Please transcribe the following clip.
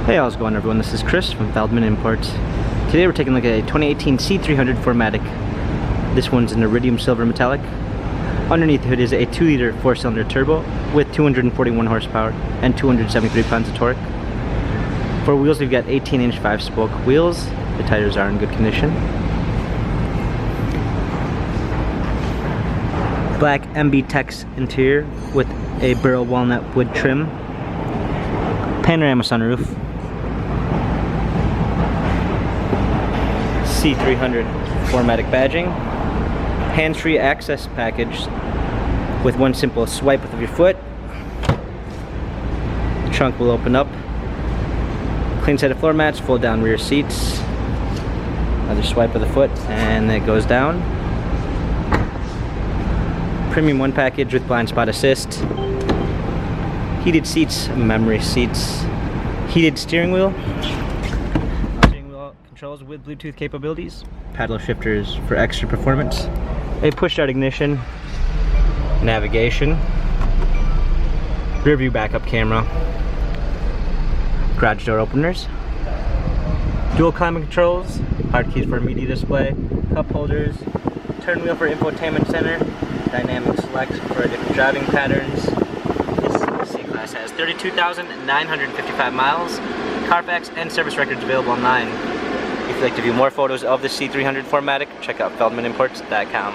Hey, how's it going everyone? This is Chris from Feldmann Imports. Today we're taking a look at a 2018 C300 4MATIC. This one's an iridium silver metallic. Underneath the hood is a 2-liter 4-cylinder turbo with 241 horsepower and 273 pounds of torque. For wheels, we've got 18-inch 5-spoke wheels. The tires are in good condition. Black MB Tex interior with a burl walnut wood trim. Panorama sunroof. C300 4MATIC badging. Hands-free access package with one simple swipe of your foot. The trunk will open up. Clean set of floor mats, fold down rear seats. Another swipe of the foot and it goes down. Premium 1 package with blind spot assist. Heated seats, memory seats. Heated steering wheel. Controls with Bluetooth capabilities, paddle shifters for extra performance, a push-start ignition, navigation, rear view backup camera, garage door openers, dual climate controls, hard keys for media display, cup holders, turn wheel for infotainment center, dynamic select for different driving patterns. This C-Class has 32,955 miles, Carfax and service records available online. If you'd like to view more photos of the C300 4MATIC, check out feldmanimports.com.